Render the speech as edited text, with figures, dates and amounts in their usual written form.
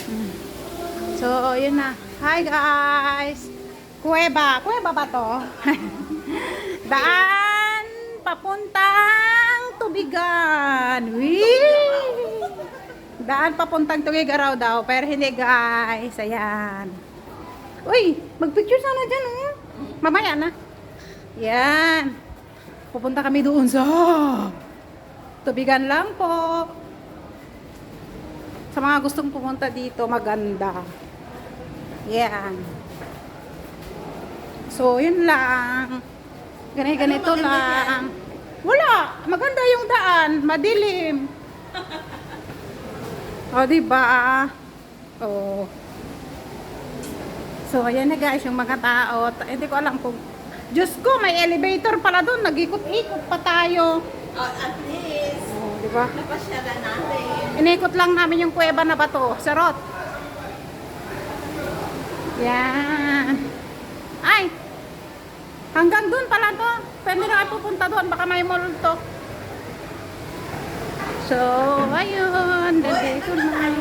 Mm. So, yun na. Hi guys! Kuweba. Kuweba ba to? Daan papuntang Tubigan. Wee! Daan papuntang Tubigan raw daw. Pero hindi guys. Ayan. Uy! Magpicture sana dyan oh. Mamaya na. Yan. Pupunta kami doon sa Tubigan lang po. Sa mga gustong pumunta dito, maganda. Yan. So, yun lang. Ganito lang. Wala. Maganda yung daan. Madilim. O, diba? O. So, ayan na guys, yung mga tao. Hindi ko alam kung... Diyos ko, may elevator pala doon. Nag-ikot-ikot pa tayo. Oh, at least, Diba? napasyalan natin. Inikot lang namin yung kuweba na bato. Sarot. Yan. Ay! Hanggang doon pala to. Pwede na kayo pupunta doon. Baka may mall to. So, ayun. Dito na.